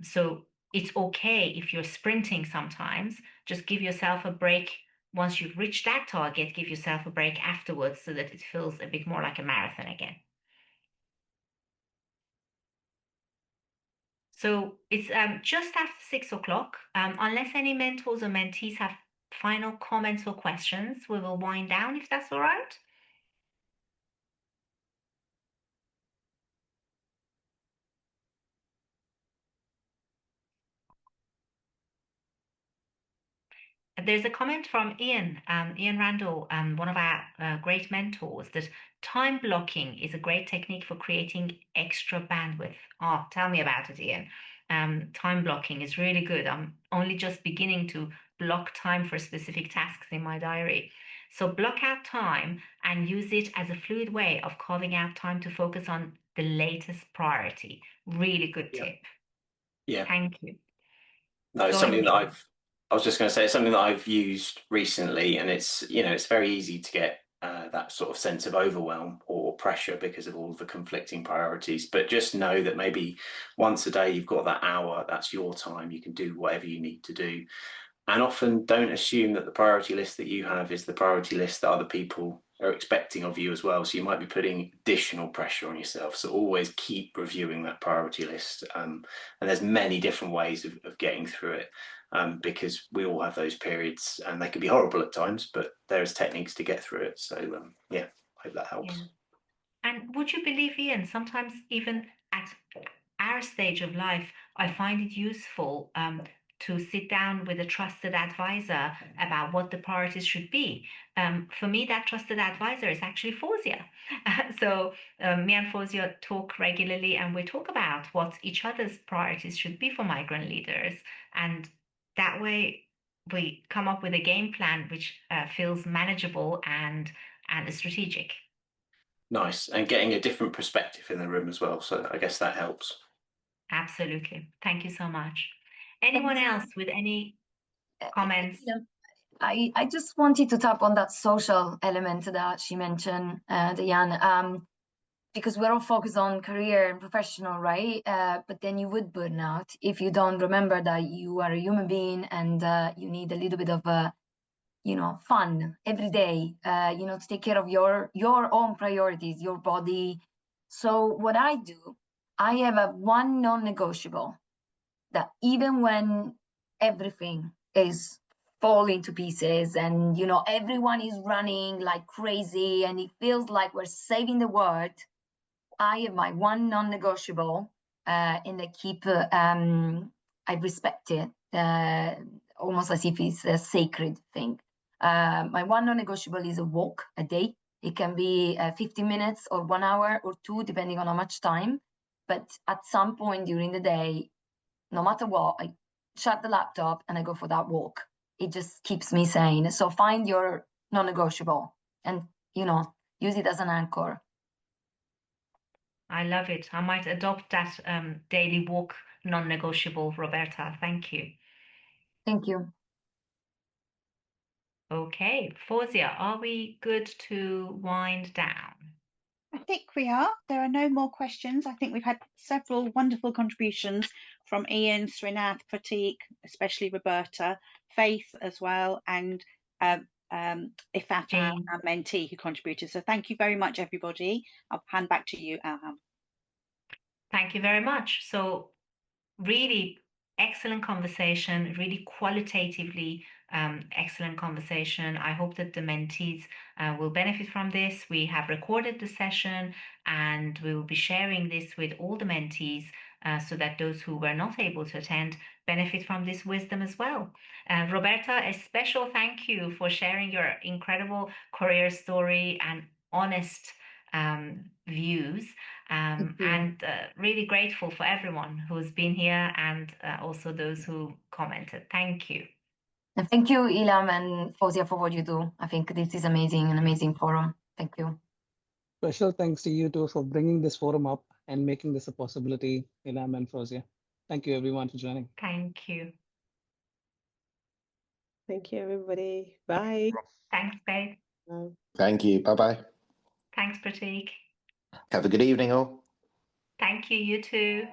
So it's okay if you're sprinting sometimes. Just give yourself a break. Once you've reached that target, give yourself a break afterwards so that it feels a bit more like a marathon again. So it's just after 6 o'clock. Unless any mentors or mentees have final comments or questions, we will wind down, if that's all right. there's a comment from Ian Randall, one of our great mentors, that time blocking is a great technique for creating extra bandwidth. Oh, tell me about it, Ian. Time blocking is really good. I'm only just beginning to block time for specific tasks in my diary. So block out time and use it as a fluid way of carving out time to focus on the latest priority. Really good tip. Yeah. Thank you. No, it's something that I was just going to say, it's something that I've used recently, and it's, it's very easy to get that sort of sense of overwhelm or pressure because of all the conflicting priorities. But just know that maybe once a day you've got that hour, that's your time. You can do whatever you need to do. And often don't assume that the priority list that you have is the priority list that other people are expecting of you as well. So you might be putting additional pressure on yourself. So always keep reviewing that priority list. And there's many different ways of getting through it, because we all have those periods, and they can be horrible at times, but there's techniques to get through it. So yeah, I hope that helps. Yeah. And would you believe, Ian, sometimes even at our stage of life, I find it useful to sit down with a trusted advisor about what the priorities should be. For me, that trusted advisor is actually Fawzia. So me and Fawzia talk regularly, and we talk about what each other's priorities should be for migrant leaders. And that way we come up with a game plan which feels manageable and strategic. Nice. And getting a different perspective in the room as well. So I guess that helps. Absolutely. Thank you so much. Anyone else with any comments? I just wanted to tap on that social element that she mentioned, Diane, because we're all focused on career and professional, right? But then you would burn out if you don't remember that you are a human being and you need a little bit of fun every day, to take care of your own priorities, your body. So what I do, I have one non-negotiable that even when everything is falling to pieces and everyone is running like crazy and it feels like we're saving the world, I have my one non-negotiable, and I respect it almost as if it's a sacred thing. My one non-negotiable is a walk a day. It can be 15 minutes or 1 hour or 2, depending on how much time. But at some point during the day, no matter what, I shut the laptop and I go for that walk. It just keeps me sane. So find your non-negotiable and, use it as an anchor. I love it. I might adopt that daily walk non-negotiable, Roberta. Thank you. Thank you. Okay, Fawzia, are we good to wind down? I think we are. There are no more questions. I think we've had several wonderful contributions from Ian, Srinath, Pratik, especially Roberta, Faith as well, and Ifat, our mentee, who contributed. So thank you very much, everybody. I'll hand back to you, Alham. Thank you very much. So really excellent conversation, really qualitatively excellent conversation. I hope that the mentees will benefit from this. We have recorded the session and we will be sharing this with all the mentees so that those who were not able to attend benefit from this wisdom as well. Roberta, a special thank you for sharing your incredible career story and honest views. And really grateful for everyone who's been here and also those who commented. Thank you. And thank you, Ilham and Fawzia, for what you do. I think this is amazing, an amazing forum. Thank you. Special thanks to you two for bringing this forum up and making this a possibility, Ilham and Fawzia. Thank you, everyone, for joining. Thank you. Thank you, everybody. Bye. Thanks, babe. Thank you. Bye-bye. Thanks, Pratik. Have a good evening, all. Thank you, you too.